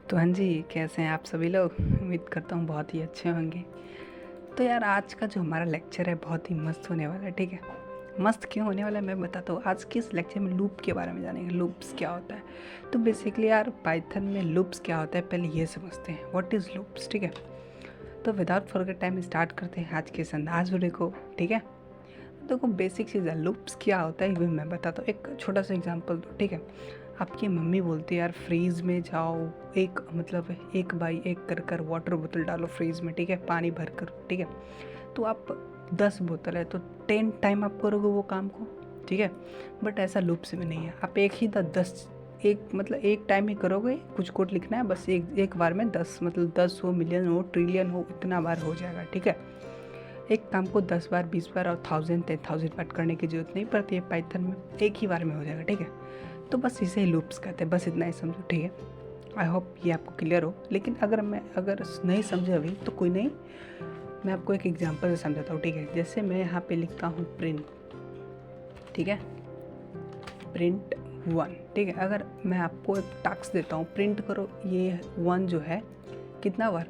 तो हाँ जी, कैसे हैं आप सभी लोग? उम्मीद करता हूँ बहुत ही अच्छे होंगे। तो यार आज का जो हमारा लेक्चर है बहुत ही मस्त होने वाला है, ठीक है? मस्त क्यों होने वाला है मैं बताता हूँ। आज के इस लेक्चर में लूप के बारे में जानेंगे, लूप्स क्या होता है। तो बेसिकली यार पाइथन में लूप्स क्या होता है पहले ये समझते हैं, व्हाट इज़ लूप्स, ठीक है? तो विदाउट फर्दर टाइम स्टार्ट करते हैं आज के इस अंदाज वीडियो को, ठीक है? देखो बेसिक चीज़ है, लूप्स क्या होता है ये मैं बताता हूँ। एक छोटा सा एग्जांपल दो, ठीक है? आपकी मम्मी बोलती है यार फ्रीज़ में जाओ, एक बाई एक कर वाटर बोतल डालो फ्रीज़ में, ठीक है, पानी भर कर, ठीक है? तो आप 10 बोतल है तो 10 टाइम आप करोगे वो काम को, ठीक है? बट ऐसा लूप्स में नहीं है, आप एक टाइम ही करोगे। कुछ कोड लिखना है बस, एक बार में 10 10 हो, मिलियन हो, ट्रिलियन हो, इतना बार हो जाएगा, ठीक है? एक काम को 10 बार, 20 बार और 1000 बार करने की जरूरत नहीं पड़ती है, पाइथन में एक ही बार में हो जाएगा, ठीक है? तो बस इसे ही लूप्स कहते हैं, बस इतना ही समझो, ठीक है? आई होप ये आपको क्लियर हो। लेकिन अगर नहीं समझे अभी तो कोई नहीं, मैं आपको एक एग्जांपल से समझाता हूँ, ठीक है? जैसे मैं यहाँ पे लिखता हूँ प्रिंट, ठीक है, प्रिंट 1, ठीक है? अगर मैं आपको एक टास्क देता हूँ, प्रिंट करो ये 1 जो है कितना बार,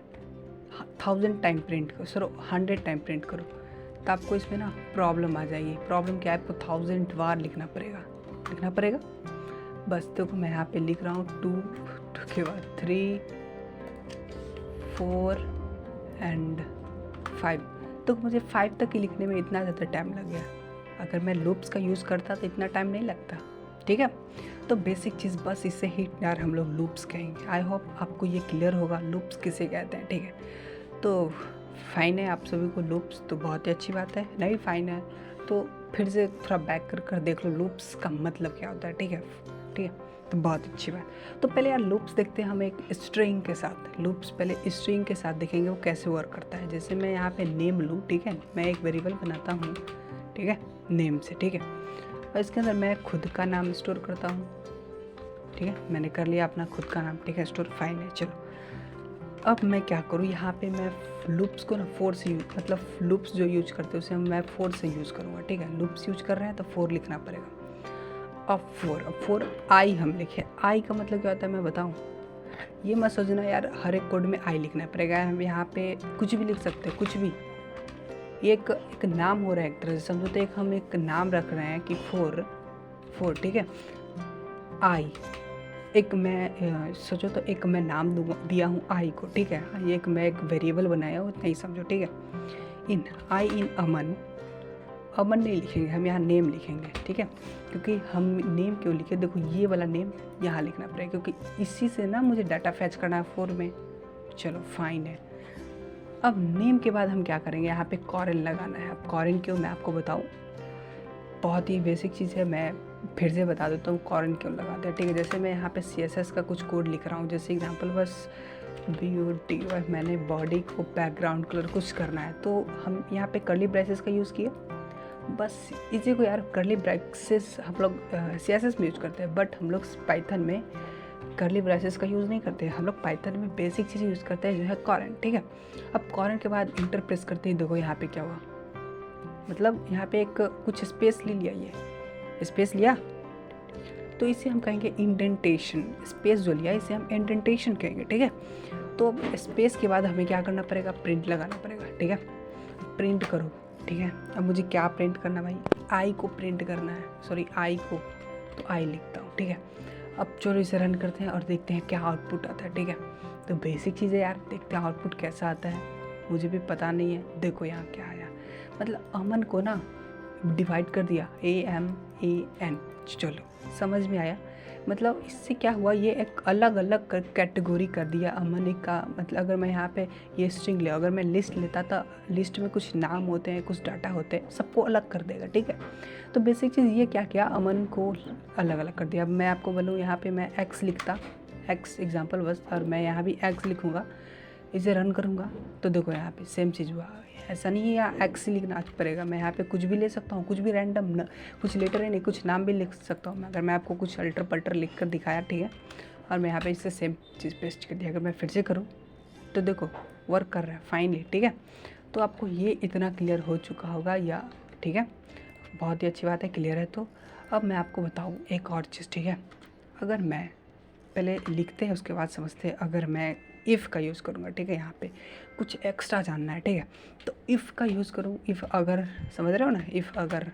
1000 टाइम प्रिंट करो, सर 100 टाइम प्रिंट करो, तो आपको इसमें ना प्रॉब्लम आ जाएगी। प्रॉब्लम क्या है, आपको 1000 बार लिखना पड़ेगा। बस देखो मैं यहाँ पे लिख रहा हूँ 2 के बाद 3 4 एंड 5, तो मुझे 5 तक ही लिखने में इतना ज़्यादा टाइम लग गया। अगर मैं लूप्स का यूज़ करता तो इतना टाइम नहीं लगता, ठीक है? तो बेसिक चीज़ बस इससे ही यार हम लोग लूप्स कहेंगे। आई होप आपको ये क्लियर होगा लूप्स किसे कहते हैं, ठीक है? तो फाइन है आप सभी को लूप्स, तो बहुत ही अच्छी बात है। नहीं फाइन है तो फिर से थोड़ा बैक कर देख लो लूप्स का मतलब क्या होता है, ठीक है? तो बहुत अच्छी बात। तो पहले यार लूप्स देखते हैं हम एक स्ट्रिंग के साथ। लूप्स पहले स्ट्रिंग के साथ देखेंगे वो कैसे वर्क करता है। जैसे मैं यहाँ पे नेम लूँ, ठीक है, मैं एक वेरिएबल बनाता हूँ, ठीक है, नेम से, ठीक है, और इसके अंदर मैं खुद का नाम स्टोर करता हूँ, ठीक है, मैंने कर लिया अपना खुद का नाम, ठीक है, स्टोर फाइन है। चलो अब मैं क्या करूँ, यहाँ पे मैं लूप्स को ना लूप्स जो यूज करते हैं उसे मैं फोर से यूज़ करूँगा, ठीक है? लूप्स यूज कर रहे हैं तो 4 लिखना पड़ेगा। अब 4 आई हम लिखे। आई का मतलब क्या होता है मैं बताऊँ? ये मत सोचना यार हर एक कोड में आई लिखना पड़ेगा। हम यहाँ पे कुछ भी लिख सकते हैं, कुछ भी। ये एक नाम हो रहा है एक तरह से समझो, तो हम एक नाम रख रहे हैं कि 4, ठीक है, आई। एक मैं सोचो तो एक मैं नाम दिया हूँ आई को, ठीक है, ये एक वेरिएबल बनाया हो, इतना ही समझो, ठीक है? इन अमन, अमन नहीं लिखेंगे हम, यहाँ नेम लिखेंगे, ठीक है? क्योंकि हम नेम क्यों लिखे, देखो ये वाला नेम यहाँ लिखना पड़ेगा क्योंकि इसी से ना मुझे डाटा फैच करना है 4 में। चलो फाइन है। अब नेम के बाद हम क्या करेंगे, यहाँ पे कॉरेन लगाना है। अब कॉरेन क्यों मैं आपको बताऊँ, बहुत ही बेसिक चीज़ है, मैं फिर से बता देता हूँ कॉरेन क्यों लगाते हैं, ठीक है? जैसे मैं यहाँ पे CSS का कुछ कोड लिख रहा हूँ, जैसे एग्जांपल बस BUTY, मैंने बॉडी को बैकग्राउंड कलर कुछ करना है, तो हम यहाँ पे कर्ली ब्रेसेस का यूज़ किए। बस इसी को यार कर्ली ब्रेसेस हम लोग CSS में यूज करते हैं, बट हम लोग पाइथन में कर्ली ब्रेसेस का यूज़ नहीं करते हैं। हम लोग पाइथन में बेसिक चीज़ यूज़ करते हैं जो है कॉरेन, ठीक है? अब कॉरेन के बाद इंटर प्रेस करते ही देखो यहाँ पे क्या हुआ, मतलब यहाँ पे एक कुछ स्पेस ले लिया, ये स्पेस लिया तो इसे हम कहेंगे इंडेंटेशन। स्पेस जो लिया इसे हम इंडेंटेशन कहेंगे, ठीक है? तो अब स्पेस के बाद हमें क्या करना पड़ेगा, प्रिंट लगाना पड़ेगा, ठीक है? प्रिंट करो, ठीक है? अब मुझे क्या प्रिंट करना भाई, आई को प्रिंट करना है, सॉरी आई को, तो आई लिखता हूँ, ठीक है? अब चलो इसे रन करते हैं और देखते हैं क्या आउटपुट आता है, ठीक है? तो बेसिक चीज़ है यार, देखते हैं आउटपुट कैसा आता है, मुझे भी पता नहीं है। देखो यहाँ क्या आया, मतलब अमन को ना डिवाइड कर दिया AMAN, चलो समझ में आया। मतलब इससे क्या हुआ, ये एक अलग अलग कैटेगरी कर दिया अमन का। मतलब अगर मैं यहाँ पे ये स्ट्रिंग ले, अगर मैं लिस्ट लेता था, लिस्ट में कुछ नाम होते हैं, कुछ डाटा होते हैं, सबको अलग कर देगा, ठीक है? तो बेसिक चीज़ ये क्या किया, अमन को अलग अलग कर दिया। अब मैं आपको बोलूँ यहाँ पे मैं X लिखता, X एग्जाम्पल बस, और मैं यहाँ भी X लिखूँगा, इसे रन करूँगा तो देखो यहाँ पे सेम चीज़ हुआ। ऐसा नहीं है यहाँ X लिखना पड़ेगा, मैं यहाँ पे कुछ भी ले सकता हूँ, कुछ भी रैंडम, कुछ लेटर ही नहीं, कुछ नाम भी लिख सकता हूँ मैं। अगर मैं आपको कुछ अल्टर पल्टर लिख कर दिखाया, ठीक है, और मैं यहाँ पे इससे सेम चीज़ पेस्ट कर दिया, अगर मैं फिर से करूँ तो देखो वर्क कर रहा है फाइनली, ठीक है? तो आपको ये इतना क्लियर हो चुका होगा या, ठीक है? बहुत ही अच्छी बात है, क्लियर है। तो अब मैं आपको बताऊँ एक और चीज़, ठीक है? अगर मैं पहले लिखते हैं उसके बाद समझते हैं। अगर मैं इफ़ का यूज़ करूँगा, ठीक है, यहाँ पे कुछ एक्स्ट्रा जानना है, ठीक है। तो इफ़ का यूज़ करूँ, इफ़ अगर, समझ रहे हो ना, इफ़ अगर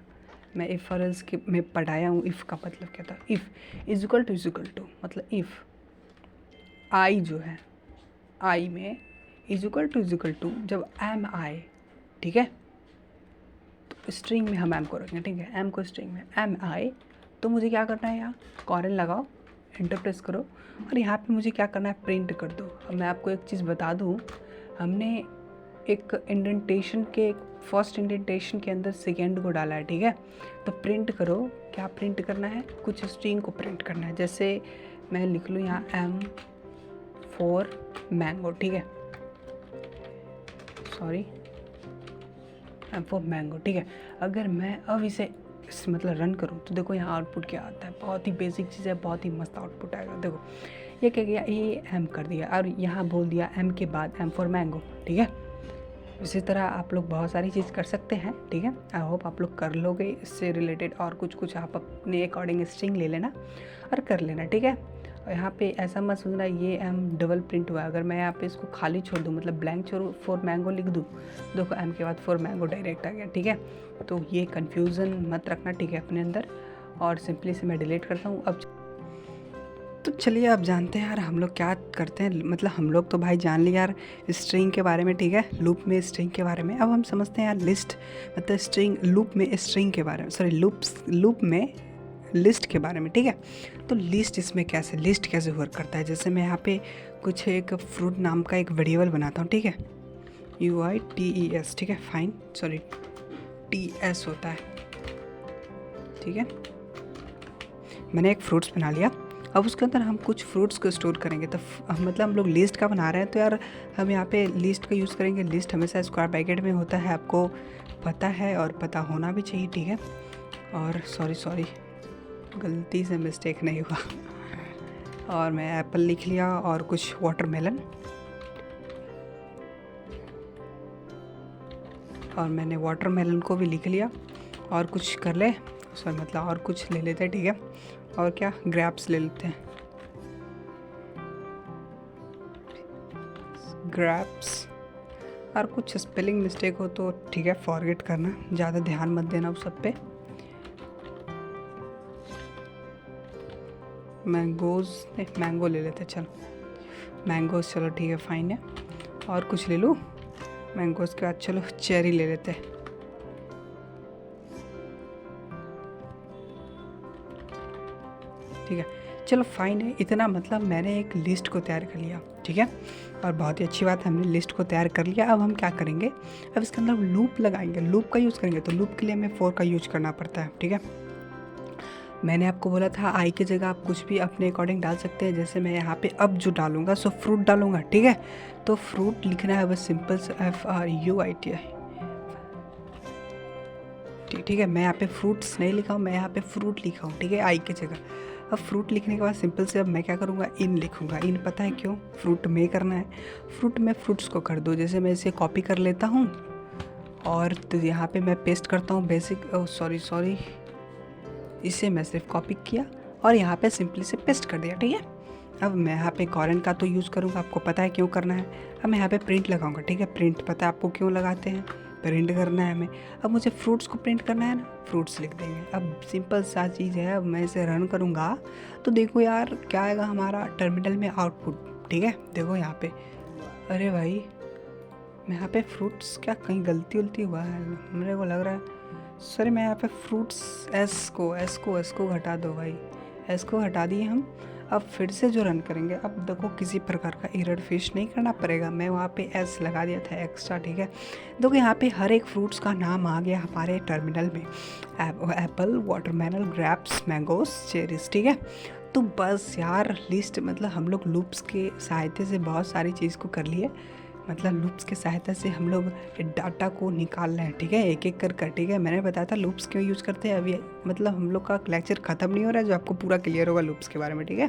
मैं इफ़ और एल्स के मैं पढ़ाया हूँ। इफ़ का मतलब क्या था, इफ़ इज इक्वल टू मतलब इफ़ आई जो है, आई में इज इक्वल टू जब एम आए, ठीक है, तो स्ट्रिंग में हम एम को रखेंगे, ठीक है, एम को स्ट्रिंग में एम आए, तो मुझे क्या करना है, यहाँ कॉलन लगाओ, एंटर प्रेस करो, और यहाँ पे मुझे क्या करना है, प्रिंट कर दो। अब मैं आपको एक चीज़ बता दूँ, हमने एक इंडेंटेशन के फर्स्ट इंडेंटेशन के अंदर सेकेंड को डाला है, ठीक है। तो प्रिंट करो, क्या प्रिंट करना है, कुछ स्ट्रिंग को प्रिंट करना है। जैसे मैं लिख लूँ यहाँ एम फॉर मैंगो, ठीक है, सॉरी एम फॉर मैंगो, ठीक है। अगर मैं अब इसे मतलब रन करूँ तो देखो यहाँ आउटपुट क्या आता है, बहुत ही बेसिक चीज़ है, बहुत ही मस्त आउटपुट आएगा। देखो ये क्या किया, ये एम कर दिया और यहाँ बोल दिया एम के बाद एम फॉर मैंगो, ठीक है। इसी तरह आप लोग बहुत सारी चीज़ कर सकते हैं, ठीक है। आई होप आप लोग कर लोगे इससे रिलेटेड, और कुछ आप अपने अकॉर्डिंग स्ट्रिंग ले लेना और कर लेना, ठीक है। और यहाँ पे ऐसा मत सोचना ये एम डबल प्रिंट हुआ, अगर मैं यहाँ पे इसको खाली छोड़ दूँ, मतलब ब्लैंक छोड़ फॉर मैंगो लिख दूँ, देखो एम के बाद फॉर मैंगो डायरेक्ट आ गया, ठीक है। तो ये कन्फ्यूज़न मत रखना, ठीक है, अपने अंदर। और सिंपली से मैं डिलीट करता हूँ अब। तो चलिए आप जानते हैं यार हम लोग क्या करते हैं, मतलब हम लोग तो भाई जान लिया यार स्ट्रिंग के बारे में, ठीक है, लूप में स्ट्रिंग के बारे में। अब हम समझते हैं यार लिस्ट, मतलब स्ट्रिंग लूप में स्ट्रिंग के बारे में, सॉरी लूप में लिस्ट के बारे में, ठीक है। तो लिस्ट इसमें कैसे, लिस्ट कैसे वर्क करता है। जैसे मैं यहाँ पे कुछ एक फ्रूट नाम का एक वेरिएबल बनाता हूँ, ठीक है, UITES, ठीक है, फाइन, सॉरी TS होता है, ठीक है। मैंने एक फ्रूट्स बना लिया, अब उसके अंदर हम कुछ फ्रूट्स को स्टोर करेंगे। तो मतलब हम लोग लिस्ट का बना रहे हैं, तो यार हम यहाँ पे लिस्ट का यूज़ करेंगे। लिस्ट हमेशा स्क्वायर ब्रैकेट में होता है, आपको पता है और पता होना भी चाहिए, ठीक है। और सॉरी गलती से मिस्टेक नहीं हुआ और मैं एप्पल लिख लिया और कुछ वाटरमेलन, और मैंने वाटरमेलन को भी लिख लिया और कुछ कर ले, सॉरी मतलब और कुछ ले लेते हैं, ठीक है। और क्या, ग्रैप्स ले लेते हैं, ग्रैप्स। और कुछ स्पेलिंग मिस्टेक हो तो ठीक है, फॉरगेट करना, ज़्यादा ध्यान मत देना उस सब पे। मैंगोज़ नहीं, मैंगो ले लेते हैं, चलो मैंगोज़, चलो ठीक है, फाइन है। और कुछ ले लूँ मैंगोज़ के बाद, चलो चेरी ले लेते हैं, ठीक है, चलो फाइन है। इतना मतलब मैंने एक लिस्ट को तैयार कर लिया, ठीक है, और बहुत ही अच्छी बात है, हमने लिस्ट को तैयार कर लिया। अब हम क्या करेंगे, अब इसके अंदर लूप लगाएंगे, लूप का यूज़ करेंगे। तो लूप के लिए हमें फॉर का यूज करना पड़ता है, ठीक है। मैंने आपको बोला था आई की जगह आप कुछ भी अपने अकॉर्डिंग डाल सकते हैं। जैसे मैं यहाँ पे अब जो डालूंगा सो फ्रूट डालूंगा, ठीक है। तो फ्रूट लिखना है बस सिंपल से FRUIT, ठीक है। मैं यहाँ पे फ्रूट्स नहीं लिखा हूँ, मैं यहाँ पे फ्रूट लिखा हूँ, ठीक है, आई की जगह। अब फ्रूट लिखने के बाद सिंपल से अब मैं क्या करूँगा, इन लिखूँगा। इन पता है क्यों, फ्रूट में करना है, फ्रूट में फ्रूट्स को कर दो। जैसे मैं इसे कॉपी कर लेता हूँ और तो यहाँ पे मैं पेस्ट करता हूँ बेसिक, सॉरी इसे मैं सिर्फ कॉपी किया और यहाँ पे सिंपली से पेस्ट कर दिया, ठीक है। अब मैं यहाँ पे कॉलन का तो यूज़ करूँगा, आपको पता है क्यों करना है। अब मैं यहाँ पे प्रिंट लगाऊंगा, ठीक है, प्रिंट पता है आपको क्यों लगाते हैं, प्रिंट करना है हमें। अब मुझे फ्रूट्स को प्रिंट करना है ना, फ्रूट्स लिख देंगे। अब सिंपल सा चीज़ है। अब मैं इसे रन करूँगा तो देखो यार क्या आएगा हमारा टर्मिनल में आउटपुट, ठीक है। देखो यहाँ पे, अरे भाई मैं यहाँ पे फ्रूट्स, क्या कहीं गलती उलती हुआ है मेरे को लग रहा है, सॉरी मैं यहाँ पे फ्रूट्स एस को हटा दो भाई, एस को हटा दिए हम। अब फिर से जो रन करेंगे, अब देखो किसी प्रकार का एरर फिश नहीं करना पड़ेगा, मैं वहाँ पे एस लगा दिया था एक्स्ट्रा, ठीक है। देखो यहाँ पे हर एक फ्रूट्स का नाम आ गया हमारे टर्मिनल में, apple, watermelon, grapes, mangoes, cherries, ठीक है। तो बस यार लिस्ट, मतलब हम लोग लूप्स के सहायता से बहुत सारी चीज़ को कर लिए, मतलब लूप्स के सहायता से हम लोग डाटा को निकाल रहे हैं, ठीक है, एक एक कर, ठीक है। मैंने बताया था लूप्स क्यों यूज़ करते हैं, अभी मतलब हम लोग का लेक्चर ख़त्म नहीं हो रहा है, जो आपको पूरा क्लियर होगा लूप्स के बारे में, ठीक है।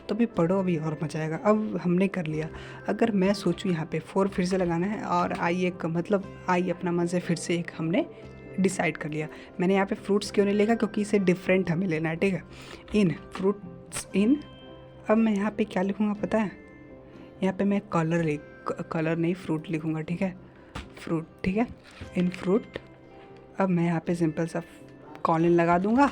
तो अभी पढ़ो, अभी और मजा आएगा। अब हमने कर लिया, अगर मैं सोचूं यहाँ पे फोर फिर से लगाना है और आई एक, मतलब आई अपना मन से फिर से एक हमने डिसाइड कर लिया। मैंने यहाँ पे फ्रूट्स क्यों नहीं लिखा, क्योंकि इसे डिफरेंट हमें लेना है, ठीक है। इन फ्रूट्स इन अब मैं यहाँ पे क्या लिखूँगा पता है, यहाँ पे मैं कलर नहीं फ्रूट लिखूँगा, ठीक है, फ्रूट, ठीक है, इन फ्रूट। अब मैं यहाँ पे सिंपल सा कॉलन लगा दूँगा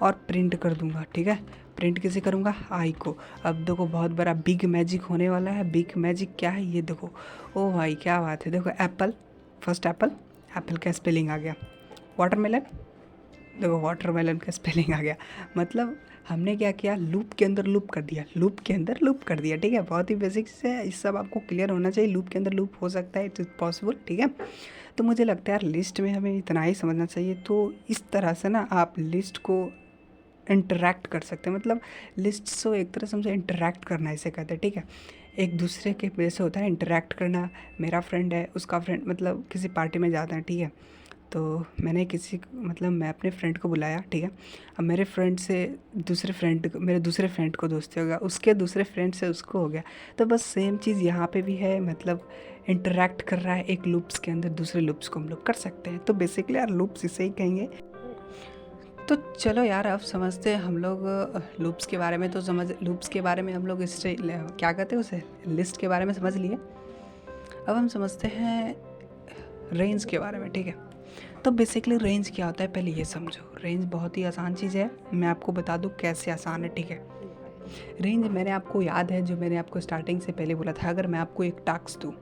और प्रिंट कर दूँगा, ठीक है। प्रिंट कैसे करूँगा, आई को। अब देखो बहुत बड़ा बिग मैजिक होने वाला है। बिग मैजिक क्या है ये देखो, ओ भाई क्या बात है। देखो एप्पल, फर्स्ट एप्पल, एप्पल का स्पेलिंग आ गया। वाटरमेलन, देखो वाटरमेलन का स्पेलिंग आ गया। मतलब हमने क्या किया, लूप के अंदर लूप कर दिया, लूप के अंदर लूप कर दिया, ठीक है। बहुत ही बेसिक से इस सब आपको क्लियर होना चाहिए। लूप के अंदर लूप हो सकता है, इट इज़ पॉसिबल, ठीक है। तो मुझे लगता है यार लिस्ट में हमें इतना ही समझना चाहिए। तो इस तरह से ना आप लिस्ट को इंटरेक्ट कर सकते हैं। मतलब लिस्ट से एक तरह से हमसे इंटरेक्ट करना इसे कहते हैं, ठीक है। एक दूसरे के वजह से होता है इंटरेक्ट करना। मेरा फ्रेंड है, उसका फ्रेंड, मतलब किसी पार्टी में जाते हैं, ठीक है। तो मैंने मैं अपने फ्रेंड को बुलाया, ठीक है। अब मेरे फ्रेंड से मेरे दूसरे फ्रेंड को दोस्ती हो गया, उसके दूसरे फ्रेंड से उसको हो गया। तो बस सेम चीज़ यहाँ पे भी है, मतलब इंटरेक्ट कर रहा है एक लूप्स के अंदर, दूसरे लूप्स को हम लोग कर सकते हैं। तो बेसिकली यार लूप्स इसे ही कहेंगे। तो चलो यार अब समझते हैं हम लोग लूप्स के बारे में। तो लूप्स के बारे में हम लोग क्या कहते हैं उसे, लिस्ट के बारे में समझ लिए। अब हम समझते हैं रेंज के बारे में, ठीक है। तो बेसिकली रेंज क्या होता है पहले ये समझो। रेंज बहुत ही आसान चीज़ है, मैं आपको बता दूँ कैसे आसान है, ठीक है। रेंज मैंने आपको याद है, जो मैंने आपको स्टार्टिंग से पहले बोला था, अगर मैं आपको एक टास्क दूँ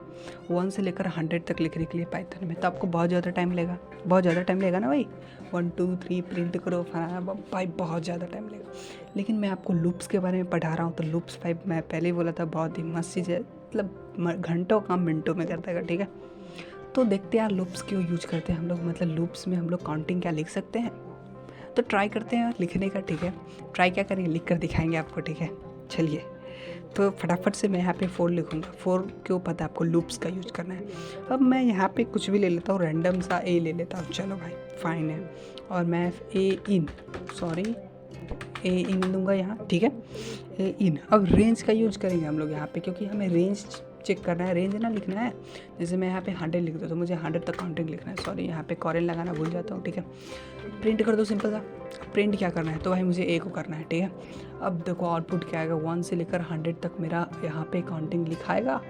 1 से लेकर 100 तक लिखने के लिए पाइथन में, तो आपको बहुत ज़्यादा टाइम लगेगा, बहुत ज़्यादा टाइम लगेगा ना भाई। 1 2 3 प्रिंट करो फलाना भाई, बहुत ज़्यादा टाइम लगेगा। लेकिन मैं आपको लूप्स के बारे में पढ़ा रहा हूँ, तो लूप्स 5 मैं पहले ही बोला था बहुत ही मस्त चीज़ है, मतलब घंटों काम मिनटों में कर देगा, ठीक है। तो देखते हैं यार लूप्स क्यों यूज करते हैं हम लोग, मतलब लूप्स में हम लोग काउंटिंग क्या लिख सकते हैं। तो ट्राई करते हैं लिखने का, ठीक है। ट्राई क्या करेंगे, लिख कर दिखाएंगे आपको, ठीक है। चलिए तो फटाफट से मैं यहाँ पे 4 लिखूँगा। 4 क्यों, पता है आपको, लूप्स का यूज करना है। अब मैं यहाँ पे कुछ भी ले लेता हूँ, रैंडम सा ए ले लेता हूँ, चलो भाई फाइन है। और मैं ए इन दूंगा यहाँ, ठीक है, ए इन। अब रेंज का यूज करेंगे हम लोग यहाँ पे, क्योंकि हमें रेंज चेक करना है, रेंज ना लिखना है। जैसे मैं यहाँ पे 100 लिख दूँ तो मुझे 100 तक काउंटिंग लिखना है। सॉरी यहाँ पे कॉलन लगाना भूल जाता हूँ, ठीक है। प्रिंट कर दो सिंपल सा। प्रिंट क्या करना है, तो भाई मुझे ए को करना है, ठीक है। अब देखो आउटपुट क्या आएगा, 1 से लेकर 100 तक मेरा यहाँ पे काउंटिंग लिखाएगा।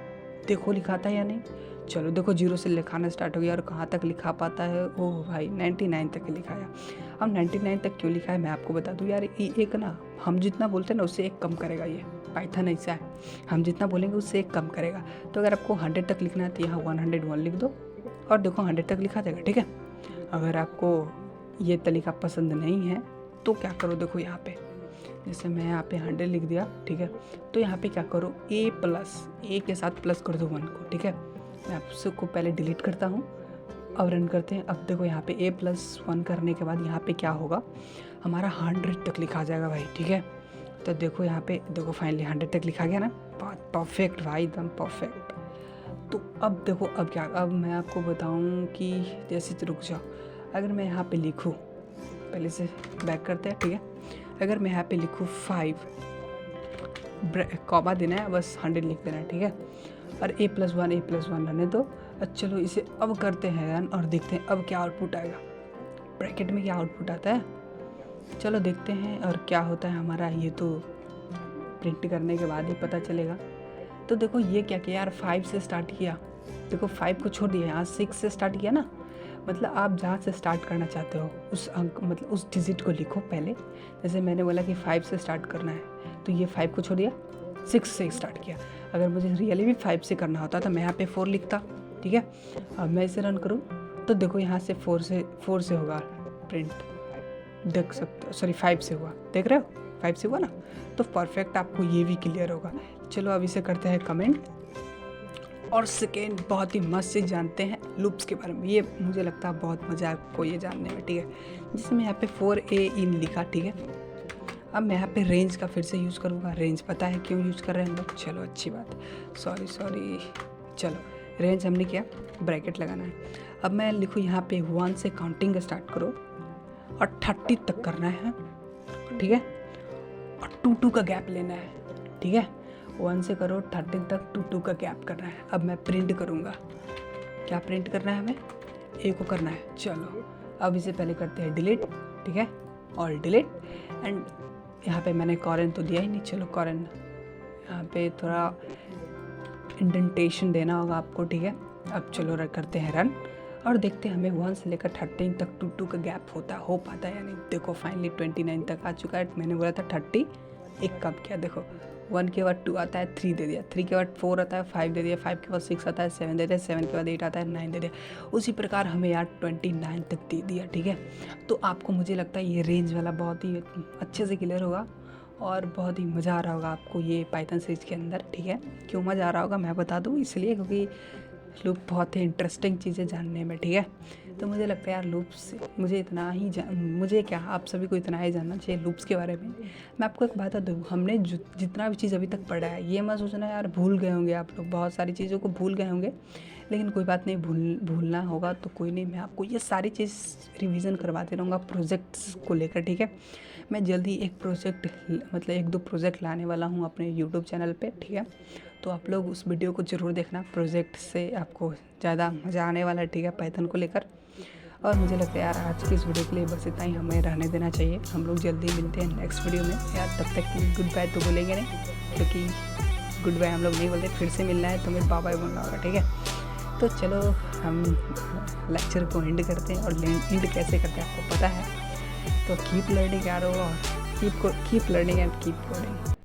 देखो लिखाता है या नहीं। चलो देखो 0 से लिखाना स्टार्ट हो गया, और कहाँ तक लिखा पाता है, ओह भाई 99 तक लिखाया। अब 99 तक क्यों लिखा है मैं आपको बता दूँ यार। एक ना हम जितना बोलते हैं ना उससे एक कम करेगा, ये पाइथन ऐसा है, हम जितना बोलेंगे उससे एक कम करेगा। तो अगर आपको 100 तक लिखना है तो यहाँ 101 लिख दो, और देखो 100 तक लिखा देगा, ठीक है। अगर आपको ये तरीका पसंद नहीं है तो क्या करो, देखो यहाँ पे जैसे मैं यहाँ पे 100 लिख दिया, ठीक है। तो यहाँ पे क्या करो, ए के साथ प्लस कर दो 1 को, ठीक है। मैं आपको पहले डिलीट करता हूँ, अब रन करते हैं। अब देखो यहाँ पे A+1 करने के बाद यहाँ पे क्या होगा, हमारा 100 तक लिखा जाएगा भाई, ठीक है। तो देखो यहाँ पे देखो फाइनली 100 तक लिखा गया ना, बहुत परफेक्ट भाई, एकदम परफेक्ट। तो अब देखो अब क्या, अब मैं आपको बताऊँ कि जैसे रुक जाओ, अगर मैं यहाँ पे लिखूँ, पहले से बैक करते हैं, ठीक है। अगर मैं यहाँ पे लिखूँ 5, कॉमा देना है, बस 100 लिख देना है, ठीक है। और A+1 रहने दो। चलो इसे अब करते हैं रन और देखते हैं अब क्या आउटपुट आएगा, ब्रैकेट में क्या आउटपुट आता है। चलो देखते हैं और क्या होता है हमारा, ये तो प्रिंट करने के बाद ही पता चलेगा। तो देखो ये क्या किया यार, 5 से स्टार्ट किया, देखो 5 को छोड़ दिया, यहाँ 6 से स्टार्ट किया ना। मतलब आप जहाँ से स्टार्ट करना चाहते हो उस अंक, मतलब उस डिजिट को लिखो पहले। जैसे मैंने बोला कि 5 से स्टार्ट करना है, तो ये 5 को छोड़ दिया, 6 से स्टार्ट किया। अगर मुझे रियली भी 5 से करना होता तो मैं यहाँ पे 4 लिखता, ठीक है। अब मैं इसे रन करूँ तो देखो यहाँ से 4 से होगा प्रिंट, देख सकते हो। सॉरी 5 से हुआ, देख रहे हो 5 से हुआ ना, तो परफेक्ट आपको ये भी क्लियर होगा। चलो अब इसे करते हैं कमेंट, और सेकेंड बहुत ही मस्त चीज़ जानते हैं लूप्स के बारे में। ये मुझे लगता है बहुत मज़ा आपको ये जानने में, ठीक है। जिसमें यहाँ पे 4A इन लिखा, ठीक है। अब मैं यहाँ पे रेंज का फिर से यूज़ करूँगा। रेंज पता है क्यों यूज़ कर रहे हैं हम लोग, चलो अच्छी बात, सॉरी चलो रेंज हमने किया, ब्रैकेट लगाना है। अब मैं लिखूँ यहाँ पे 1 से काउंटिंग स्टार्ट करो और 30 तक करना है, ठीक है। और 2 का गैप लेना है, ठीक है। 1 से करो 30 तक 2 का गैप करना है। अब मैं प्रिंट करूँगा, क्या प्रिंट करना है हमें, ए को करना है। चलो अब इसे पहले करते हैं डिलीट, ठीक है, और डिलीट। एंड यहाँ पे मैंने कॉलन तो दिया ही नहीं, चलो कॉलन यहाँ पे थोड़ा इंडेंटेशन देना होगा आपको, ठीक है। अब चलो करते हैं रन और देखते हैं हमें 1 से लेकर 13 तक 2 का गैप हो पाता है या नहीं। देखो फाइनली 29 तक आ चुका है। मैंने बोला था 30, एक कम किया। देखो 1 के बाद 2 आता है, 3 दे दिया, 3 के बाद 4 आता है, 5 दे दिया, 5 के बाद 6 आता है, 7 दे दिया, 7 के बाद 8 आता है, 9 दे दिया। उसी प्रकार हमें यार 29 तक दे दिया, ठीक है। तो आपको मुझे लगता है ये रेंज वाला बहुत ही अच्छे से क्लियर होगा और बहुत ही मज़ा आ रहा होगा आपको ये पाइथन सीरीज के अंदर, ठीक है। क्यों मज़ा आ रहा होगा मैं बता दूँ, इसलिए क्योंकि लूप बहुत ही इंटरेस्टिंग चीज़ें जानने में, ठीक है। तो मुझे लगता है यार लूप्स मुझे इतना ही मुझे क्या आप सभी को इतना ही जानना चाहिए लूप्स के बारे में। मैं आपको एक बात बता दूँ, हमने जितना भी चीज़ अभी तक पढ़ा है ये मत सोचना यार भूल गए होंगे आप लोग, बहुत सारी चीज़ों को भूल गए होंगे, लेकिन कोई बात नहीं, भूलना होगा तो कोई नहीं, मैं आपको ये सारी चीज़ रिवीजन करवाते रहूँगा प्रोजेक्ट्स को लेकर, ठीक है। मैं जल्दी एक प्रोजेक्ट मतलब 1-2 प्रोजेक्ट लाने वाला हूँ अपने यूट्यूब चैनल पे, ठीक है। तो आप लोग उस वीडियो को ज़रूर देखना, प्रोजेक्ट से आपको ज़्यादा मज़ा आने वाला है, ठीक है, पाइथन को लेकर। और मुझे लगता है यार आज की इस वीडियो के लिए बस इतना ही हमें रहने देना चाहिए। हम लोग जल्दी मिलते हैं नेक्स्ट वीडियो में यार। तब तक के लिए गुड बाय तो बोलेंगे नहीं, क्योंकि गुड बाय हम लोग नहीं बोलते, फिर से मिलना है तो हमें बाय बाय बोलना होगा, ठीक है। तो चलो हम लेक्चर को एंड करते हैं, और एंड कैसे करते हैं आपको पता है। तो कीप लर्निंग यारो, और keep learning and keep coding.